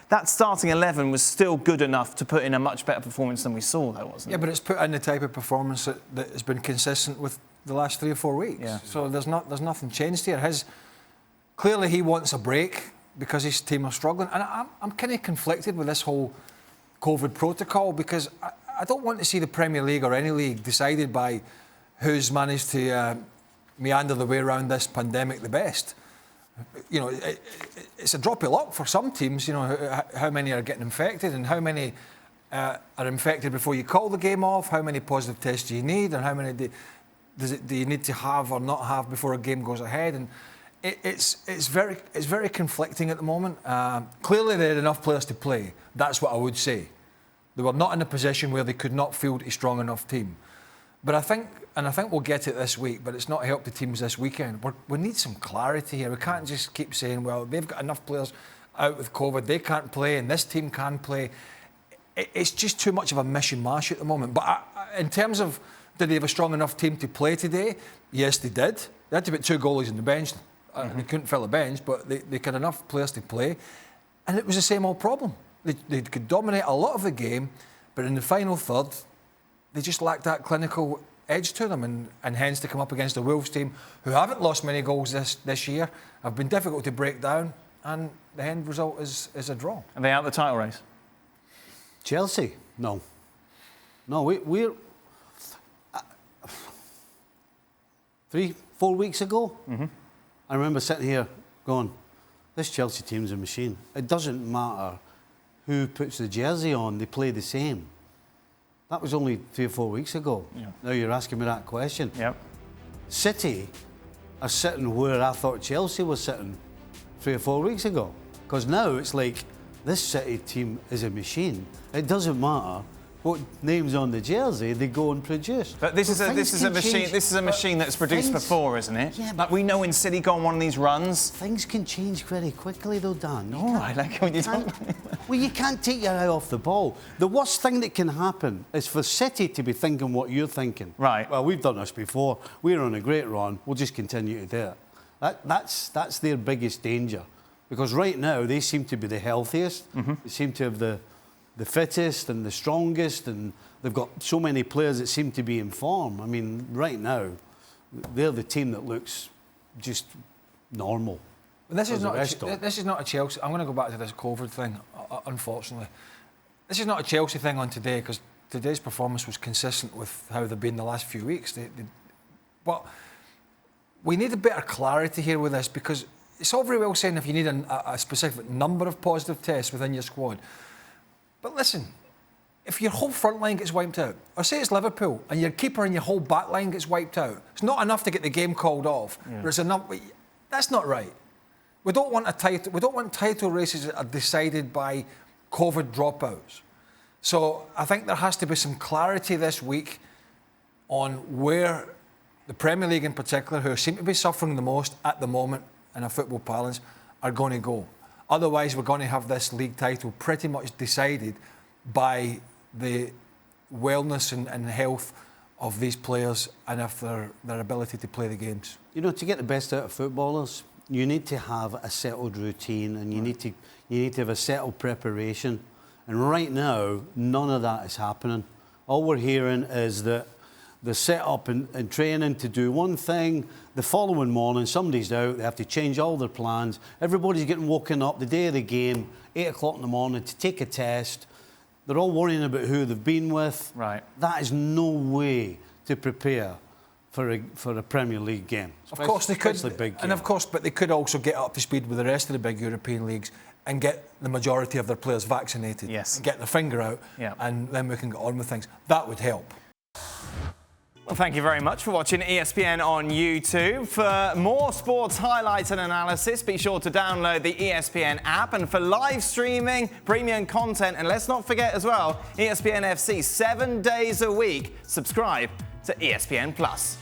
That starting 11 was still good enough to put in a much better performance than we saw, though, wasn't it? Yeah, but it's put in the type of performance that has been consistent with the last 3 or 4 weeks. Yeah. So there's nothing changed here. Clearly he wants a break because his team are struggling. And I'm kind of conflicted with this whole COVID protocol because I don't want to see the Premier League or any league decided by who's managed to meander the way around this pandemic the best. You know, it's a drop of luck for some teams, you know, how many are getting infected and how many are infected before you call the game off, how many positive tests do you need and how many do you need to have or not have before a game goes ahead. And it's very conflicting at the moment. Clearly they had enough players to play, that's what I would say. They were not in a position where they could not field a strong enough team. But I think we'll get it this week, but it's not helped the teams this weekend. We need some clarity here. We can't just keep saying, well, they've got enough players out with COVID, they can't play, and this team can play. It's just too much of a mish-and-mash at the moment. But in terms of, did they have a strong enough team to play today? Yes, they did. They had to put 2 goalies on the bench. They couldn't fill the bench, but they had enough players to play. And it was the same old problem. They could dominate a lot of the game, but in the final third, they just lacked that clinical edge to them, and hence to come up against the Wolves team, who haven't lost many goals this year, have been difficult to break down, and the end result is a draw. Are they out the title race? Chelsea? No. No, we're 3-4 weeks ago, I remember sitting here going, this Chelsea team's a machine. It doesn't matter who puts the jersey on, they play the same. That was only 3 or 4 weeks ago. Yeah. Now you're asking me that question. Yep. City are sitting where I thought Chelsea was sitting 3 or 4 weeks ago. Because now it's like, this City team is a machine. It doesn't matter what names on the jersey they go and produce. But this is a machine. This is a machine that's produced before, isn't it? Yeah, like we know when City go on one of these runs. Things can change very quickly, though, Dan. All right, like when you don't. Well, you can't take your eye off the ball. The worst thing that can happen is for City to be thinking what you're thinking. Right. Well, we've done this before. We're on a great run. We'll just continue to do it. That's their biggest danger, because right now they seem to be the healthiest. They seem to have the fittest and the strongest, and they've got so many players that seem to be in form. I mean, right now, they're the team that looks just normal. This is not a Chelsea. I'm going to go back to this COVID thing, unfortunately. This is not a Chelsea thing on today, because today's performance was consistent with how they've been the last few weeks. But we need a bit of clarity here with this, because it's all very well saying if you need a specific number of positive tests within your squad. But listen, if your whole front line gets wiped out, or say it's Liverpool and your keeper and your whole back line gets wiped out, it's not enough to get the game called off. Yeah. There's enough. That's not right. We don't want a title. We don't want title races that are decided by COVID dropouts. So I think there has to be some clarity this week on where the Premier League in particular, who seem to be suffering the most at the moment in a football parlance, are going to go. Otherwise, we're going to have this league title pretty much decided by the wellness and health of these players and of their ability to play the games. You know, to get the best out of footballers, you need to have a settled routine, and you need to have a settled preparation. And right now, none of that is happening. All we're hearing is that they're set up in training to do one thing. The following morning, somebody's out. They have to change all their plans. Everybody's getting woken up the day of the game, 8 o'clock in the morning, to take a test. They're all worrying about who they've been with. Right. That is no way to prepare for a Premier League game. Of course they could, big game. And of course, but they could also get up to speed with the rest of the big European leagues and get the majority of their players vaccinated. Yes. And get their finger out. Yeah. And then we can get on with things. That would help. Well, thank you very much for watching ESPN on YouTube. For more sports highlights and analysis, be sure to download the ESPN app. And for live streaming, premium content, and let's not forget as well, ESPN FC 7 days a week. Subscribe to ESPN+.